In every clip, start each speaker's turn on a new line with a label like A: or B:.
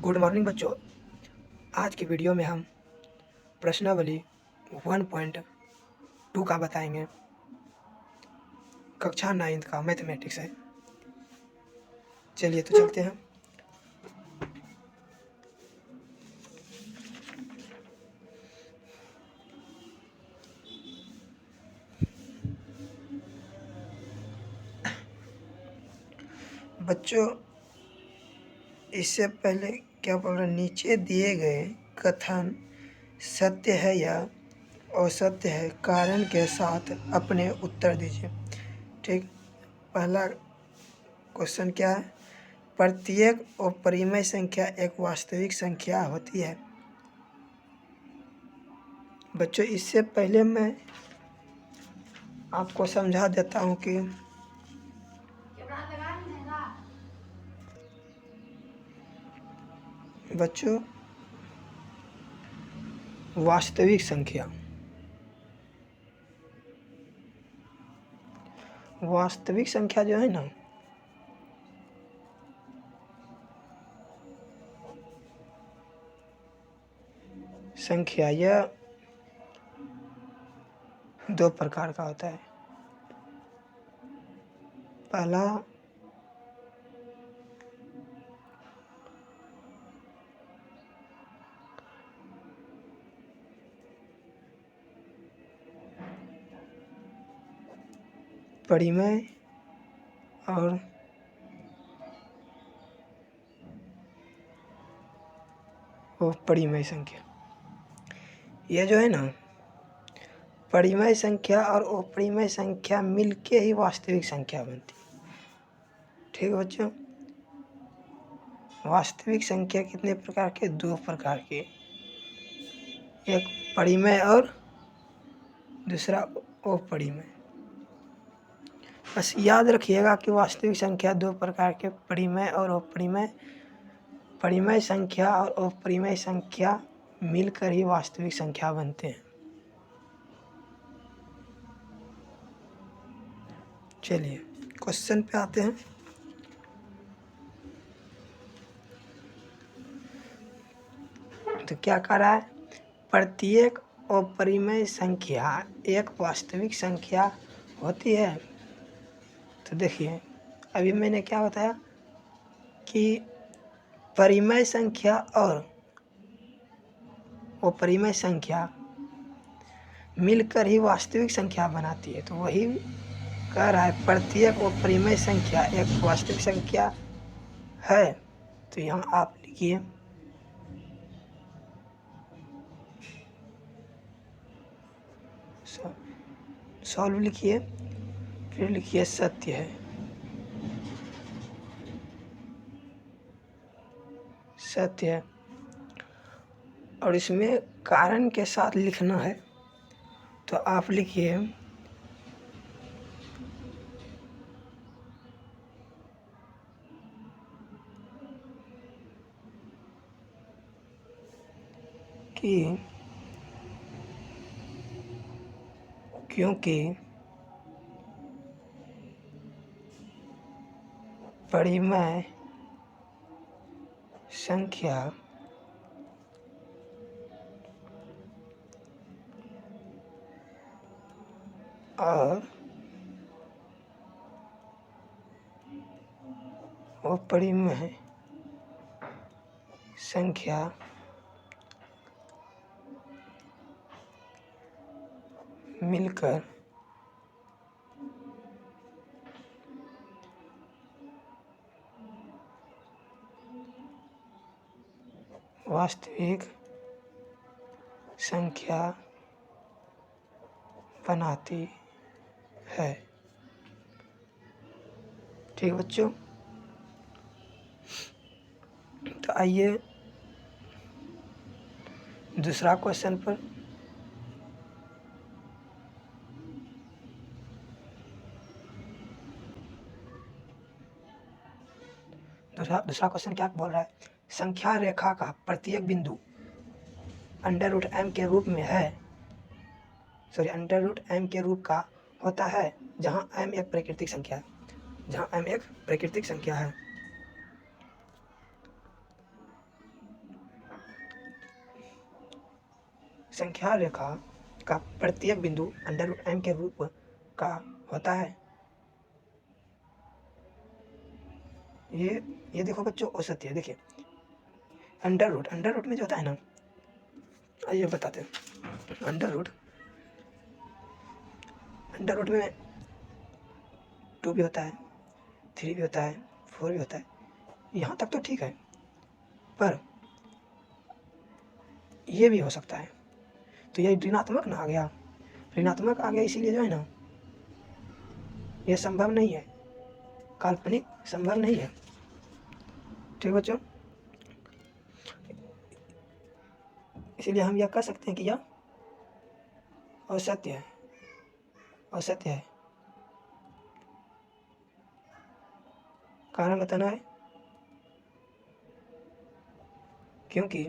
A: Good morning बच्चों। आज की वीडियो में हम प्रश्नावली 1.2 का बताएंगे। कक्षा 9 का मैथमेटिक्स है। चलिए तो चलते हैं। बच्चों, इससे पहले क्या बोल रहे, नीचे दिए गए कथन सत्य है या असत्य है, कारण के साथ अपने उत्तर दीजिए। ठीक, पहला क्वेश्चन क्या है? प्रत्येक अपरिमेय संख्या एक वास्तविक संख्या होती है। बच्चों, इससे पहले मैं आपको समझा देता हूँ कि बच्चों, वास्तविक संख्या जो है ना, संख्या यह 2 प्रकार का होता है। पहला परिमेय और अपरिमेय संख्या। यह जो है ना, परिमेय संख्या और अपरिमेय संख्या मिलके ही वास्तविक संख्या बनती है। ठीक बच्चों, वास्तविक संख्या कितने प्रकार के? 2 प्रकार के, एक परिमेय और दूसरा अपरिमेय। बस याद रखिएगा कि वास्तविक संख्या 2 प्रकार के, परिमेय और अपरिमेय। परिमेय संख्या और अपरिमेय संख्या मिलकर ही वास्तविक संख्या बनते हैं। चलिए क्वेश्चन पे आते हैं। तो क्या कह रहा है? प्रत्येक अपरिमेय संख्या एक वास्तविक संख्या होती है। तो देखिए, अभी मैंने क्या बताया कि परिमेय संख्या और अपरिमेय संख्या मिलकर ही वास्तविक संख्या बनाती है। तो वही कह रहा है, प्रत्येक अपरिमेय संख्या एक वास्तविक संख्या है। तो यहाँ आप लिखिए सॉल्व लिखिए, फिर लिखिए सत्य है। सत्य है, और इसमें कारण के साथ लिखना है। तो आप लिखिए कि क्योंकि परिमेय संख्या और अपरिमेय संख्या मिलकर वास्तविक संख्या बनाती है। ठीक बच्चों, तो आइए दूसरा क्वेश्चन पर। दूसरा क्वेश्चन क्या बोल रहा है? संख्या रेखा का प्रत्येक बिंदु √m के रूप में है, √m के रूप का होता है, जहां m एक प्राकृतिक संख्या है। जहां m एक प्राकृतिक संख्या है। संख्या रेखा का प्रत्येक बिंदु अंडर रूट m के रूप का होता है। ये देखो बच्चों औसत है। देखिए अंडर रूट में जो होता है ना, आइए बताते हैं। अंडर रूट में 2 भी होता है, 3 भी होता है, 4 भी होता है। यहाँ तक तो ठीक है, पर ये भी हो सकता है। तो ये ऋणात्मक ना आ गया, ऋणात्मक आ गया, इसीलिए जो है ना ये संभव नहीं है, काल्पनिक संभव नहीं है। ठीक बच्चों, इसीलिए हम यह कह सकते हैं कि यह असत्य है, असत्य है। कारण बताना है, क्योंकि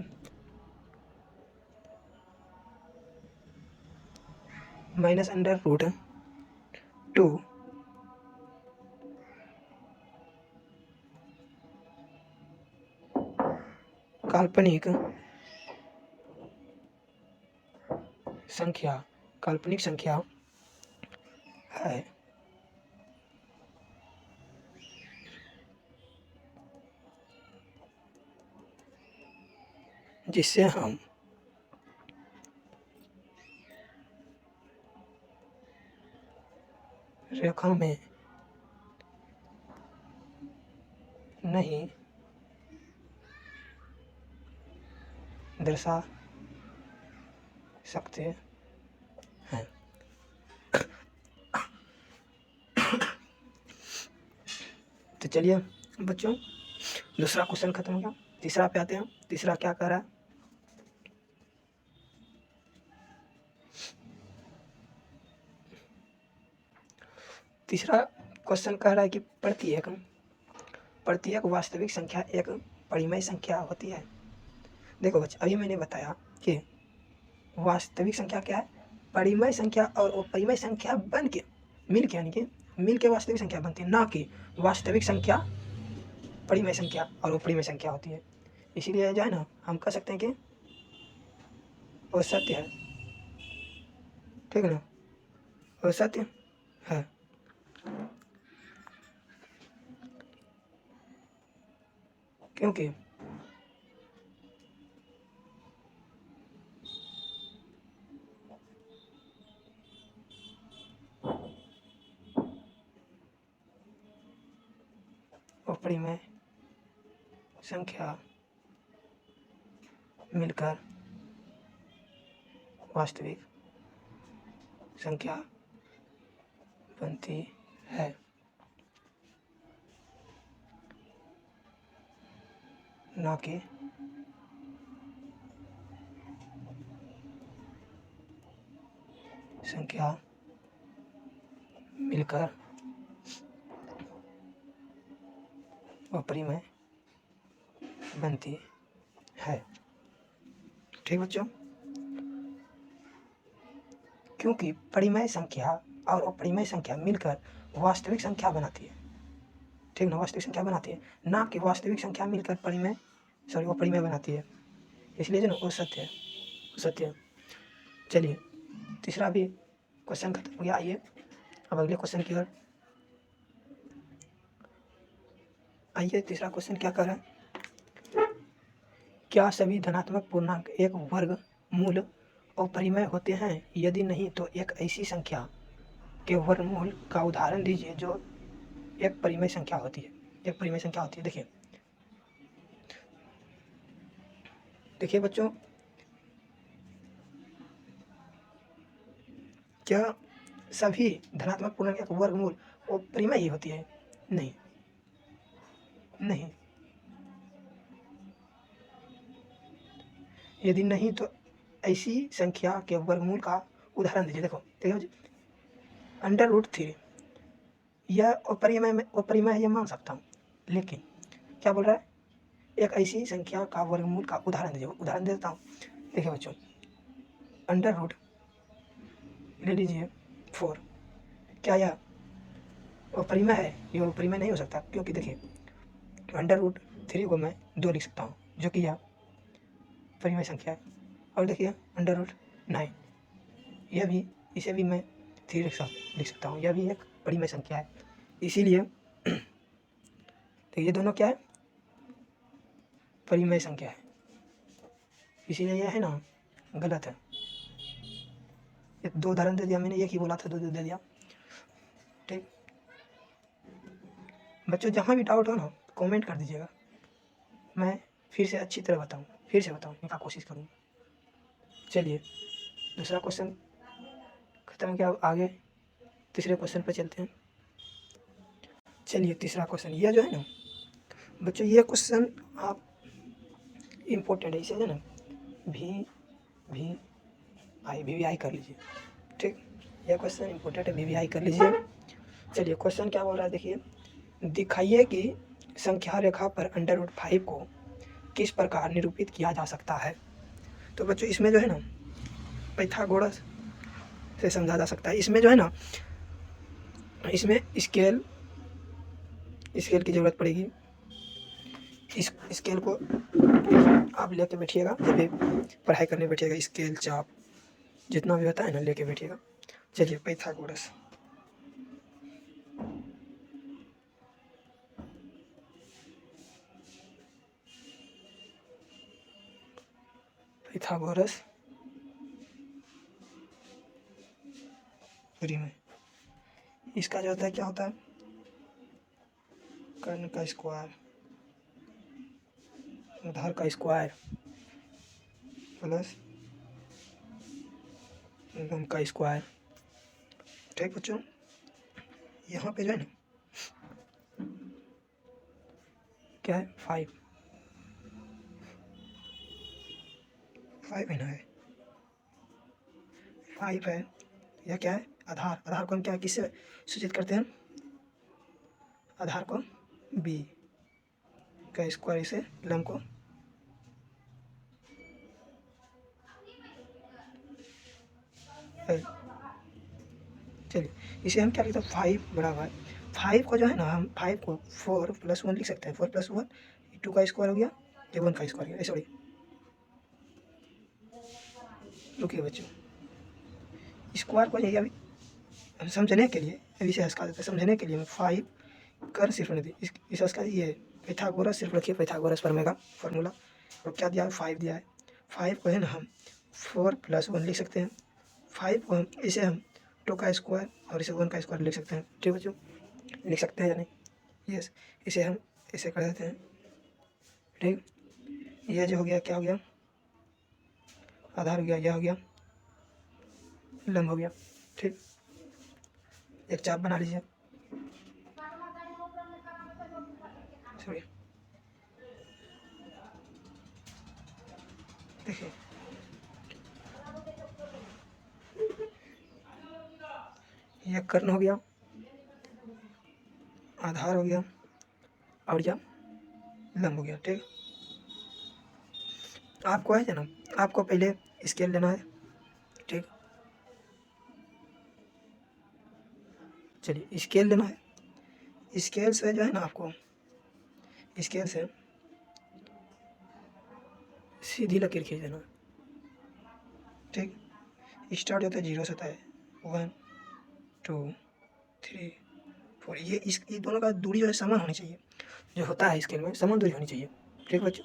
A: -√2 काल्पनिक संख्या है, जिससे हम रेखा में नहीं दर्शा सकते हैं। तो चलिए बच्चों, दूसरा क्वेश्चन खत्म हो गया, तीसरा पे आते हैं। तीसरा क्या कह रहा है? तीसरा क्वेश्चन कह रहा है कि प्रत्येक वास्तविक संख्या एक परिमेय संख्या होती है। देखो बच्चे, अभी मैंने बताया कि वास्तविक संख्या क्या है, परिमेय संख्या, और वो परिमेय संख्या बन के मिल के, यानी कि मिल के वास्तविक संख्या बनती है, ना कि वास्तविक संख्या परिमेय संख्या और वो परिमेय संख्या होती है। इसीलिए जो है ना, हम कह सकते हैं कि वो सत्य है। ठीक है ना, वो सत्य है। क्योंकि वो परिमेय संख्या मिलकर वास्तविक संख्या बनती है, ना कि संख्या मिलकर अपरिमेय बनती है। ठीक बच्चों, क्योंकि परिमेय संख्या और अपरिमेय संख्या मिलकर वास्तविक संख्या बनाती है। ठीक ना, वास्तविक संख्या बनाती है, ना कि वास्तविक संख्या मिलकर अपरिमेय बनाती है। इसलिए जो ना वो सत्य है, सत्य है। चलिए तीसरा भी क्वेश्चन खत्म हो गया। आइए अब अगले क्वेश्चन की ओर। आइए तीसरा क्वेश्चन क्या कर रहा है? क्या सभी धनात्मक पूर्णांक एक वर्ग मूल अपरिमेय होते हैं? यदि नहीं तो एक ऐसी संख्या के वर्गमूल का उदाहरण दीजिए जो एक परिमेय संख्या होती है। एक परिमेय संख्या होती है। देखिए बच्चों, क्या सभी धनात्मक पूर्णांक एक वर्गमूल वो परिमेय ही होती है? नहीं, नहीं। यदि नहीं तो ऐसी संख्या के वर्गमूल का उदाहरण दीजिए। देखो √3 यह अपरिमेय ये मान सकता हूँ, लेकिन क्या बोल रहा है? एक ऐसी संख्या का वर्गमूल का उदाहरण दीजिए। उदाहरण देता हूँ। देखिए बच्चों, अंडर रूट ले लीजिए 4, क्या यह अपरिमेय है? यह अपरिमेय नहीं हो सकता, क्योंकि देखिए √3 को मैं 2 लिख सकता हूँ, जो कि यह परिमेय संख्या है। और देखिए √4 9। यह भी, इसे भी मैं 3 लिख सकता हूँ। यह भी एक परिमेय संख्या है, इसीलिए तो ये दोनों क्या है, परिमेय संख्या है, इसीलिए यह है ना गलत है। ये 2 उदाहरण दे दिया मैंने, एक ही बोला था 2 दे दिया। ठीक बच्चों, जहाँ भी डाउट हो ना कमेंट कर दीजिएगा, मैं फिर से अच्छी तरह बताऊँ, फिर से बताऊँ का कोशिश करूँगा। चलिए दूसरा क्वेश्चन खत्म हो गया, आगे तीसरे क्वेश्चन पर चलते हैं। चलिए तीसरा क्वेश्चन, यह जो है ना बच्चों, ये क्वेश्चन आप इम्पोर्टेंट है, इसे जो है ना वी आई कर लीजिए। ठीक, यह क्वेश्चन इम्पोर्टेंट है, वी आई कर लीजिए। चलिए क्वेश्चन क्या बोल रहा है, देखिए, दिखाइए कि संख्या रेखा पर √5 को किस प्रकार निरूपित किया जा सकता है। तो बच्चों इसमें जो है ना पाइथागोरस से समझा जा सकता है। इसमें जो है ना, इसमें स्केल की ज़रूरत पड़ेगी। इस स्केल को आप लेके बैठिएगा, जब भी पढ़ाई करने बैठिएगा, स्केल चाप जितना भी होता है ना लेके बैठिएगा। चलिए पाइथागोरस, में इसका जो होता है क्या होता है, कर्ण का स्क्वायर, आधार का स्क्वायर प्लस लंब का स्क्वायर। ठीक बच्चों, यहाँ पे जो है ना क्या है, 5 है ना, 5 है। यह क्या है, आधार को हम क्या किससे सूचित करते हैं, आधार को b का स्क्वायर से लंब को l। चलिए इसे हम क्या लिखते हैं, 5 बराबर 5 को जो है ना हम 5 को 4 + 1 लिख सकते हैं। 4 + 1 2 का स्क्वायर हो गया, ये 1 का स्क्वायर हो गया। सॉरी रुकिए बच्चों, स्क्वायर को यही अभी समझने के लिए अभी से हंसका देते हैं, समझने के लिए मैं 5 कर सिर्फ नहीं दी इस हंसका ये पाइथागोरस सिर्फ रखिए, पाइथागोरस प्रमेय का फॉर्मूला। और क्या दिया है, 5 दिया है। 5 को है ना हम 4 + 1 लिख सकते हैं। 5 को हम इसे हम 2 का स्क्वायर और इसे 1 का स्क्वायर लिख सकते हैं। ठीक बच्चों, लिख सकते हैं या नहीं, यस, इसे हम इसे कर देते हैं। ठीक, ये जो हो गया क्या हो गया, आधार हो गया, यह हो गया लंब हो गया। ठीक, एक चाप बना लीजिए, सॉरी देखिए, यह कर्ण हो गया, आधार हो गया और यह लंब हो गया। ठीक, आपको है ना, आपको पहले स्केल लेना है। ठीक, चलिए स्केल लेना है। स्केल से जो है ना आपको स्केल से सीधी लकीर खींच देना। ठीक, स्टार्ट होता है 0 से होता है 1 2 3 4। ये दोनों का दूरी जो है समान होनी चाहिए, जो होता है स्केल में समान दूरी होनी चाहिए। ठीक बच्चों,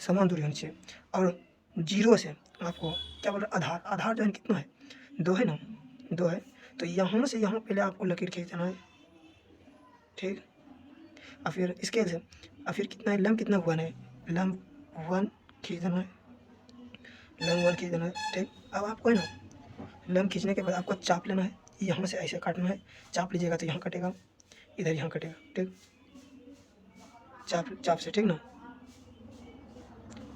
A: समान दूरी होनी चाहिए। और 0 से आपको क्या बोल रहा है, आधार जो है कितना है, 2 है ना, 2 है। तो यहाँ से यहाँ पहले आपको लकीर खींच देना है। ठीक, और फिर स्केल से और फिर कितना है, लंब कितना 1 है, लंब 1 खींच देना है, लंब 1 खींच देना है। ठीक, अब आपको है ना लंब खींचने के बाद आपको चाप लेना है, यहाँ से ऐसे काटना है। चाप लीजिएगा तो यहाँ कटेगा, इधर यहाँ कटेगा। ठीक, चाप से, ठीक ना,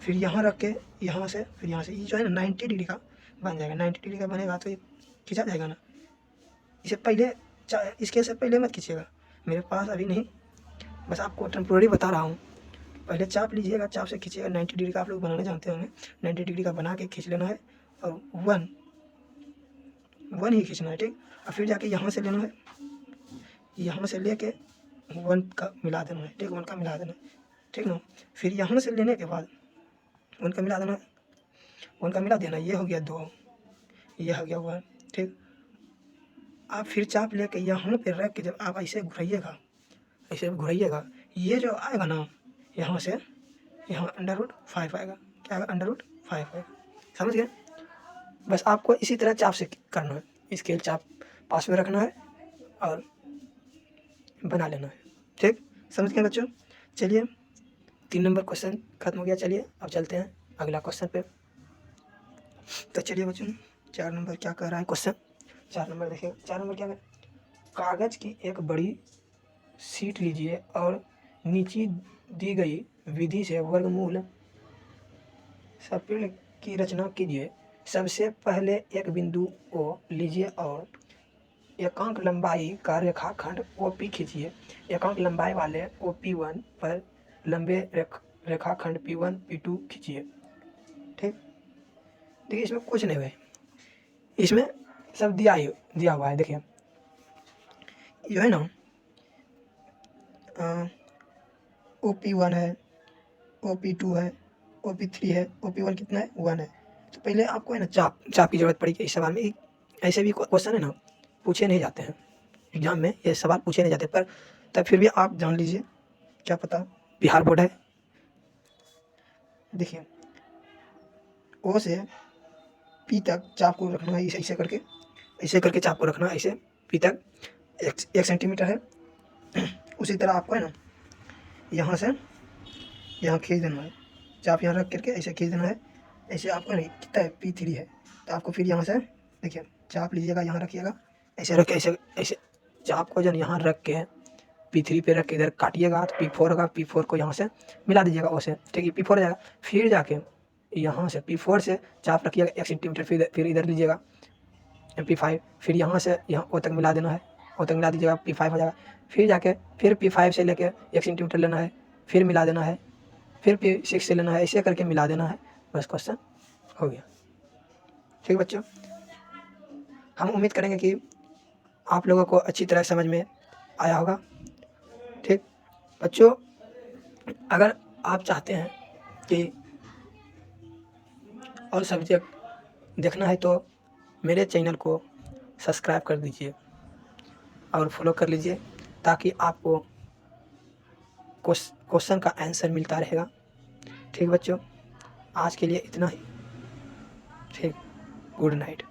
A: फिर यहाँ रख के यहाँ से, फिर यहाँ से ये जो है ना 90 डिग्री का बन जाएगा। 90 डिग्री का बनेगा तो ये खींचा जाएगा ना। इसे पहले इसके से पहले मत खींचिएगा, मेरे पास अभी नहीं, बस आपको टेम्पोररी बता रहा हूँ। पहले चाप लीजिएगा, चाप से खींचिएगा। 90 डिग्री का आप लोग बनाने जानते होंगे, 90 डिग्री का बना के खींच लेना है और 1 ही खींचना है। ठीक, और फिर जाके यहाँ से लेना है, यहाँ से लेके 1 का मिला देना है। ठीक, 1 का मिला देना है। ठीक ना, फिर यहाँ से लेने के बाद 1 का मिला देना है, उनका मिला देना, ये हो गया 2, ये हो गया 1। ठीक, आप फिर चाप लेके यहाँ पे रख के जब आप ऐसे घुराइएगा, ऐसे घुराइएगा, ये जो आएगा ना यहाँ से यहाँ √5 आएगा। क्या आएगा? √5 आएगा। समझ गए? बस आपको इसी तरह चाप से करना है, स्केल चाप पास में रखना है और बना लेना है। ठीक, समझ गए बच्चों? चलिए 3 नंबर क्वेश्चन खत्म हो गया। चलिए अब चलते हैं अगला क्वेश्चन पे। तो चलिए बच्चों 4 नंबर क्या कह रहा है क्वेश्चन। 4 नंबर देखिए, 4 नंबर क्या है? कागज़ की एक बड़ी शीट लीजिए और नीचे दी गई विधि से वर्गमूल सपिंड की रचना कीजिए। सबसे पहले एक बिंदु O लीजिए और एकांक लंबाई का रेखाखंड OP खींचिए। एकांक लंबाई वाले OP1 पर लंबे रेखाखंड P1 P2 खींचिए। ठीक, देखिए इसमें कुछ नहीं है, इसमें सब दिया हुआ है। देखिए जो है ना OP1 है, OP2 है, OP3 है, OP1 कितना है? 1 है। तो पहले आपको है ना चाप की ज़रूरत पड़ेगी इस सवाल में। ऐसे भी क्वेश्चन है ना पूछे नहीं जाते हैं एग्जाम में, ये सवाल पूछे नहीं जाते, पर तब फिर भी आप जान लीजिए, क्या पता बिहार बोर्ड है। देखिए O से P तक चाप को रखना है, ऐसे करके चाप को रखना है, ऐसे P तक 1 सेंटीमीटर है। उसी तरह आपको है ना यहाँ से यहाँ खींच देना है, चाप यहाँ रख करके ऐसे खींच देना है। ऐसे आपको नहीं कितना है? P3 है। तो आपको फिर यहाँ से देखिए चाप लीजिएगा, यहाँ रखिएगा, ऐसे रख के ऐसे चाप को जब यहाँ रख के P3 पे रख के इधर काटिएगा तो P4 होगा। P4 को यहाँ से मिला दीजिएगा O से। ठीक है, P4 हो जाएगा। फिर जाके यहाँ से P4 से चाप रखिएगा 1 सेंटीमीटर, फिर इधर लीजिएगा P5, फिर यहाँ से यहाँ O तक मिला देना है, O तक मिला दीजिएगा, P5 हो जाएगा। फिर जाके फिर P5 से लेके 1 सेंटीमीटर लेना है, फिर मिला देना है, फिर P6 से लेना है, ऐसे करके मिला देना है। बस क्वेश्चन हो गया। ठीक बच्चों, हम उम्मीद करेंगे कि आप लोगों को अच्छी तरह समझ में आया होगा। ठीक बच्चों, अगर आप चाहते हैं कि और सब्जेक्ट देखना है तो मेरे चैनल को सब्सक्राइब कर दीजिए और फॉलो कर लीजिए, ताकि आपको क्वेश्चन का आंसर मिलता रहेगा। ठीक बच्चों, आज के लिए इतना ही। ठीक, गुड नाइट।